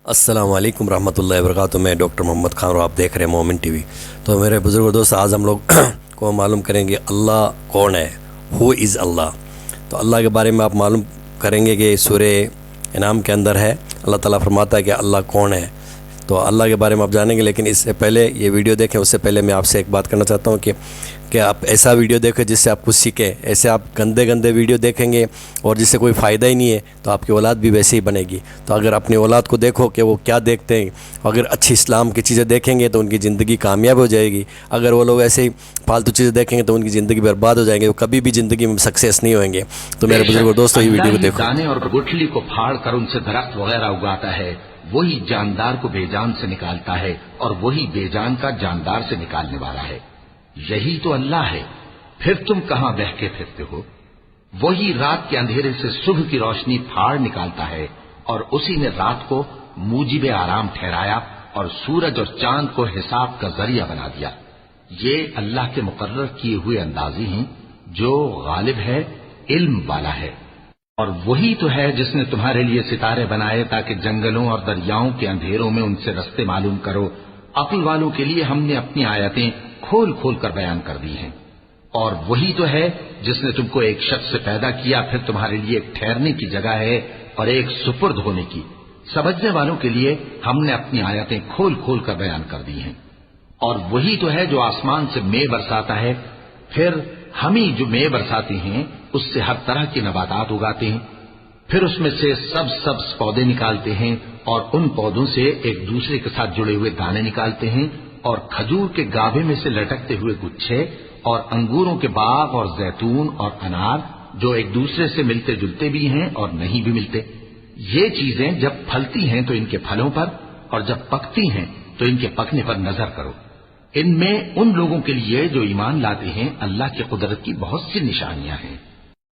السلام علیکم ورحمۃ اللہ وبرکاتہ۔ میں ڈاکٹر محمد خان اور آپ دیکھ رہے ہیں مومن ٹی وی۔ تو میرے بزرگ دوست، آج ہم لوگ کو معلوم کریں گے اللہ کون ہے، ہو از اللہ۔ تو اللہ کے بارے میں آپ معلوم کریں گے کہ سورہ انعام کے اندر ہے، اللہ تعالیٰ فرماتا ہے کہ اللہ کون ہے۔ تو اللہ کے بارے میں آپ جانیں گے، لیکن اس سے پہلے یہ ویڈیو دیکھیں اس سے پہلے میں آپ سے ایک بات کرنا چاہتا ہوں کہ آپ ایسا ویڈیو دیکھیں جس سے آپ کچھ سیکھیں۔ ایسے آپ گندے ویڈیو دیکھیں گے اور جس سے کوئی فائدہ ہی نہیں ہے تو آپ کی اولاد بھی ویسے ہی بنے گی۔ تو اگر اپنی اولاد کو دیکھو کہ وہ کیا دیکھتے ہیں، اگر اچھی اسلام کی چیزیں دیکھیں گے تو ان کی زندگی کامیاب ہو جائے گی۔ اگر وہ لوگ ایسے ہی فالتو چیزیں دیکھیں گے تو ان کی زندگی برباد ہو جائیں گے، وہ کبھی بھی زندگی میں سکسیس نہیں ہوئیں گے۔ تو میرے بزرگ دوستو، یہ ویڈیو کو دیکھو۔ دانے اور گٹھلی کو پھاڑ کر ان سے درخت وغیرہ اگاتا ہے، وہی جاندار کو بے جان سے نکالتا ہے اور وہی بے جان کا جاندار سے نکالنے والا ہے۔ یہی تو اللہ ہے، پھر تم کہاں بہکے پھرتے ہو؟ وہی رات کے اندھیرے سے صبح کی روشنی پھاڑ نکالتا ہے اور اسی نے رات کو موجب آرام ٹھہرایا اور سورج اور چاند کو حساب کا ذریعہ بنا دیا۔ یہ اللہ کے مقرر کیے ہوئے اندازی ہیں جو غالب ہے، علم والا ہے۔ اور وہی تو ہے جس نے تمہارے لیے ستارے بنائے تاکہ جنگلوں اور دریاؤں کے اندھیروں میں ان سے رستے معلوم کرو۔ عقل والوں کے لیے ہم نے اپنی آیتیں کھول کھول کر بیان کر دی ہیں۔ اور وہی تو ہے جس نے تم کو ایک شخص سے پیدا کیا، پھر تمہارے لیے ایک ٹھہرنے کی جگہ ہے اور ایک سپرد ہونے کی۔ سمجھنے والوں کے لیے ہم نے اپنی آیتیں کھول کھول کر بیان کر دی ہیں۔ اور وہی تو ہے جو آسمان سے مے برساتا ہے، پھر ہم ہی جو مے برساتے ہیں اس سے ہر طرح کے نباتات اگاتے ہیں، پھر اس میں سے سبز پودے نکالتے ہیں اور ان پودوں سے ایک دوسرے کے ساتھ جڑے ہوئے دانے نکالتے ہیں، اور کھجور کے گاھے میں سے لٹکتے ہوئے گچھے، اور انگوروں کے باغ اور زیتون اور انار جو ایک دوسرے سے ملتے جلتے بھی ہیں اور نہیں بھی ملتے۔ یہ چیزیں جب پھلتی ہیں تو ان کے پھلوں پر، اور جب پکتی ہیں تو ان کے پکنے پر نظر کرو۔ ان میں ان لوگوں کے لیے جو ایمان لاتے ہیں اللہ کی قدرت کی بہت سی نشانیاں ہیں۔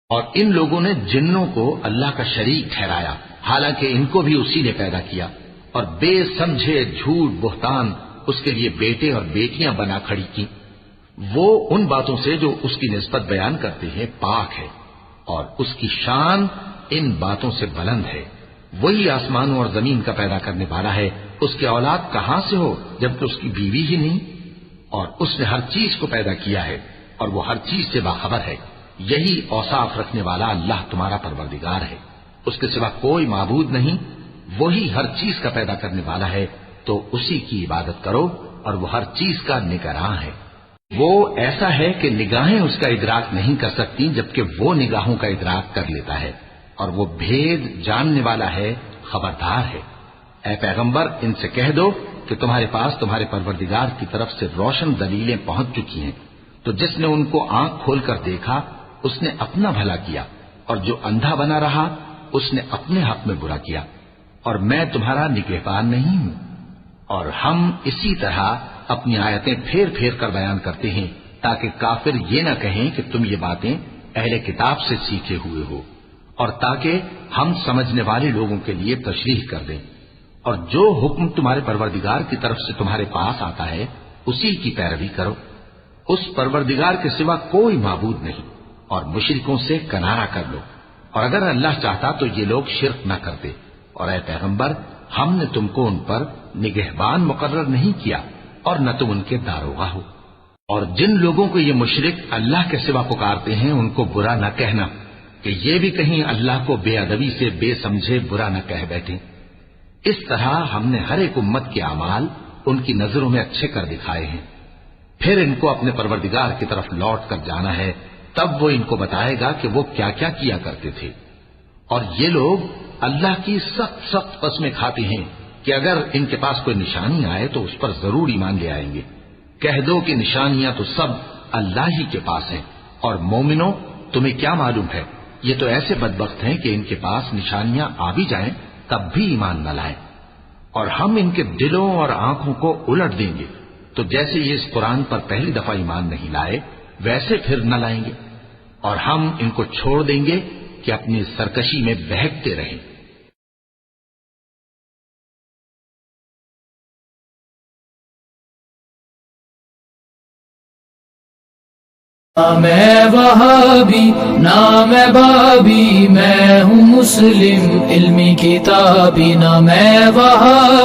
اور ان لوگوں نے جنوں کو اللہ کا شریک ٹھہرایا، حالانکہ ان کو بھی اسی نے پیدا کیا، اور بے سمجھے جھوٹ بہتان اس کے لیے بیٹے اور بیٹیاں بنا کھڑی کی۔ وہ ان باتوں سے جو اس کی نسبت بیان کرتے ہیں پاک ہے، اور اس کی شان ان باتوں سے بلند ہے۔ وہی آسمانوں اور زمین کا پیدا کرنے والا ہے، اس کی اولاد کہاں سے ہو جبکہ اس کی بیوی ہی نہیں؟ اور اس نے ہر چیز کو پیدا کیا ہے اور وہ ہر چیز سے باخبر ہے۔ یہی اوصاف رکھنے والا اللہ تمہارا پروردگار ہے، اس کے سوا کوئی معبود نہیں۔ وہی ہر چیز کا پیدا کرنے والا ہے، تو اسی کی عبادت کرو، اور وہ ہر چیز کا نگراں ہے۔ وہ ایسا ہے کہ نگاہیں اس کا ادراک نہیں کر سکتی، جبکہ وہ نگاہوں کا ادراک کر لیتا ہے، اور وہ بھید جاننے والا ہے، خبردار ہے۔ اے پیغمبر، ان سے کہہ دو کہ تمہارے پاس تمہارے پروردگار کی طرف سے روشن دلیلیں پہنچ چکی ہیں، تو جس نے ان کو آنکھ کھول کر دیکھا اس نے اپنا بھلا کیا، اور جو اندھا بنا رہا اس نے اپنے حق میں برا کیا، اور میں تمہارا نگہبان نہیں ہوں۔ اور ہم اسی طرح اپنی آیتیں پھیر پھیر کر بیان کرتے ہیں تاکہ کافر یہ نہ کہیں کہ تم یہ باتیں اہل کتاب سے سیکھے ہوئے ہو، اور تاکہ ہم سمجھنے والے لوگوں کے لیے تشریح کر دیں۔ اور جو حکم تمہارے پروردگار کی طرف سے تمہارے پاس آتا ہے اسی کی پیروی کرو، اس پروردگار کے سوا کوئی معبود نہیں، اور مشرکوں سے کنارہ کر لو۔ اور اگر اللہ چاہتا تو یہ لوگ شرک نہ کرتے۔ اور اے پیغمبر، ہم نے تم کو ان پر نگہبان مقرر نہیں کیا، اور نہ تم ان کے داروغہ ہو۔ اور جن لوگوں کو یہ مشرک اللہ کے سوا پکارتے ہیں ان کو برا نہ کہنا، کہ یہ بھی کہیں اللہ کو بے ادبی سے بے سمجھے برا نہ کہہ بیٹھیں۔ اس طرح ہم نے ہر ایک امت کے اعمال ان کی نظروں میں اچھے کر دکھائے ہیں، پھر ان کو اپنے پروردگار کی طرف لوٹ کر جانا ہے، تب وہ ان کو بتائے گا کہ وہ کیا کیا کیا کرتے تھے۔ اور یہ لوگ اللہ کی سخت قسمیں کھاتے ہیں کہ اگر ان کے پاس کوئی نشانی آئے تو اس پر ضرور ایمان لے آئیں گے۔ کہہ دو کہ نشانیاں تو سب اللہ ہی کے پاس ہیں، اور مومنوں تمہیں کیا معلوم ہے، یہ تو ایسے بدبخت ہیں کہ ان کے پاس نشانیاں آ بھی جائیں تب بھی ایمان نہ لائیں۔ اور ہم ان کے دلوں اور آنکھوں کو الٹ دیں گے، تو جیسے یہ اس قرآن پر پہلی دفعہ ایمان نہیں لائے ویسے پھر نہ لائیں گے، اور ہم ان کو چھوڑ دیں گے کہ اپنی سرکشی میں بہکتے رہیں۔ نہ میں وہابی نہ میں بابی، میں ہوں مسلم علمی کتابی۔ نہ میں وہابی